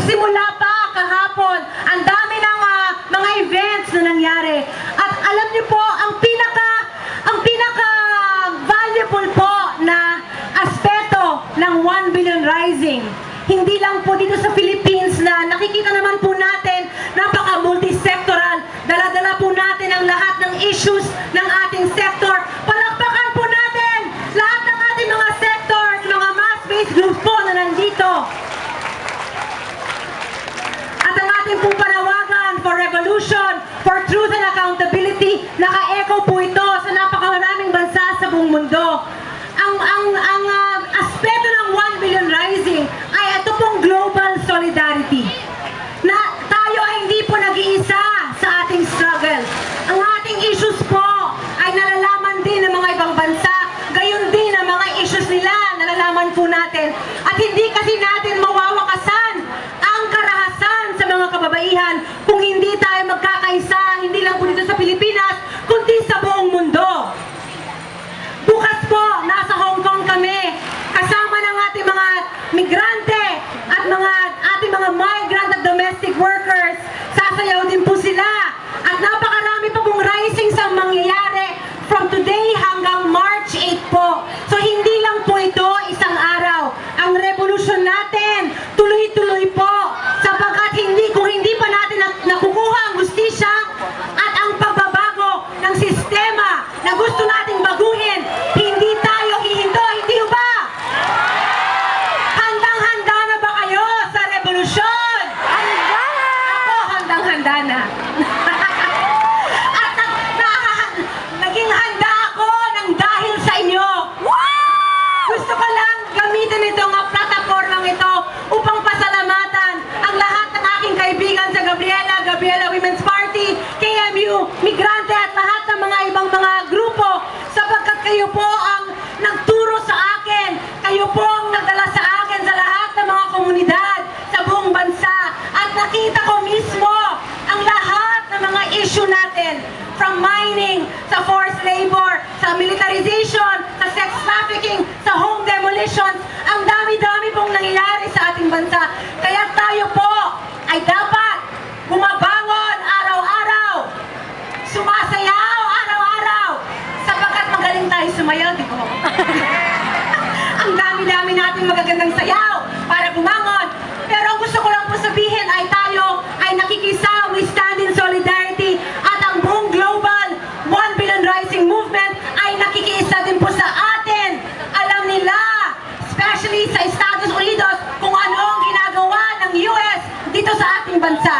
Nagsimula pa kahapon, ang dami ng mga events na nangyari. At alam niyo po, ang pinaka valuable po na aspeto ng 1 billion rising, hindi lang po dito sa Philippines na nakikita naman po natin, napaka-multisectoral, dala-dala po natin ang lahat ng issues ng ating sector. Palakpakan po natin lahat ng ating mga sectors, mga mass-based groups po na nandito. At ang ating pong panawagan for revolution, for truth and accountability, naka-echo po ito sa napakaraming bansa sa buong mundo. Ang aspeto ng 1 billion rising ay ito pong global solidarity. Na tayo ay hindi po nag-iisa sa ating struggle. Ang ating issues po ay nalalaman din ng mga ibang bansa, gayon din ang mga issues nila nalalaman po natin. At hindi kasi natin mawawakasan ang karahasan sa mga kababaihan kung hindi tayo magkakaisa, hindi lang po dito sa Pilipinas, kundi sa buong mundo. Bukas po, nasa Hong Kong kami, kasama ng ating mga migrante at ating mga migrant at domestic workers. Sasayaw din po sila. At napakarami pa pong risings ang mangyayari from today hanggang March 8 po. So hindi lang po ito isang araw. Ang revolution natin, tuloy-tuloy po. Sapagkat kung hindi pa natin nakukuha ang hustisya at ang pagbabago ng sistema na gusto nating baguhin, hindi tayo hihinto, hindi ba? Handang-handa na ba kayo sa revolusyon? Handa! Ako, handang-handa na. At naging handa ako ng dahil sa inyo. Gusto ko lang gamitin itong platformang ito upang pasalamatan ang lahat ng aking kaibigan sa Gabriela Women's Party, KMU, Migrante at lahat ng mga ibang mga grupo, sapagkat kayo po ang nagturo sa akin, kayo po ang nagdala sa akin sa lahat ng mga komunidad sa buong bansa. At nakita ko mismo ang lahat ng mga issue natin, from mining, sa forced labor, sa militarization, sa sex trafficking, sa home demolitions. Ang dami-dami pong nangyayari sa ating bansa. Kaya tayo po ay dapat bumabangon araw-araw, sumasayaw araw-araw, sapagkat magaling tayo sumayaw, di ba? Ang dami-dami nating magagandang sayaw para bumangon. Pero ang gusto ko lang po sabihin ay tayo ay nakikisa, we stand in solidarity, at ang buong global 1 billion rising movement ay nakikiisa din po sa atin. Alam nila, especially sa Estados Unidos, kung ano ang ginagawa ng US dito sa ating bansa.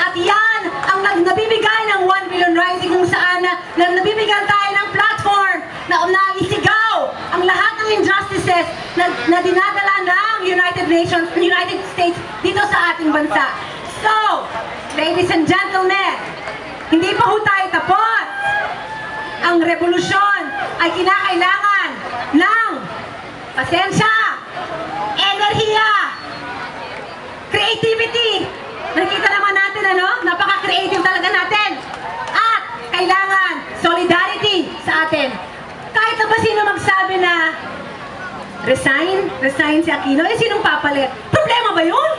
At yan ang nabibigay ng 1 billion rising, kung saan nabibigyan tayo ng platform na isigaw ang lahat ng injustices na dinadala ng United Nations, United States dito sa ating bansa. So, ladies and gentlemen, hindi pa ho tayo tapos. Ang revolusyon ay kinakailangan ng pasensya, enerhiya, creativity. Nakita naman natin, napaka-creative talaga natin. At kailangan solidarity sa atin. Kahit na ba sino magsabi na resign si Aquino, sinong papalit? Problema ba yun?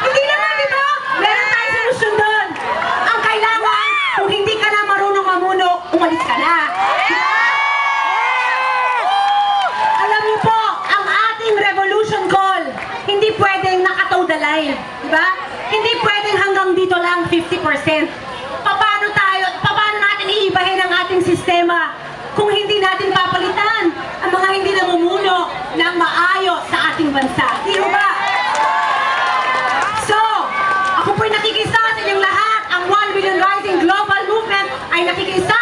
Hindi naman, di ba? Meron tayong solusyon doon. Ang kailangan, kung hindi ka na marunong mamuno, umalis ka na. Alam niyo po, ang ating revolution call, hindi pwedeng nakatow the line. Di ba? Hindi pwedeng hanggang dito lang 50%. Paano natin iibahin ang ating sistema kung hindi natin papalitan ang mga hindi namumuno ng maayos sa ating bansa? Di ba? So, ako po'y nakikisa sa inyong lahat. Ang 1 billion rising global movement ay nakikisa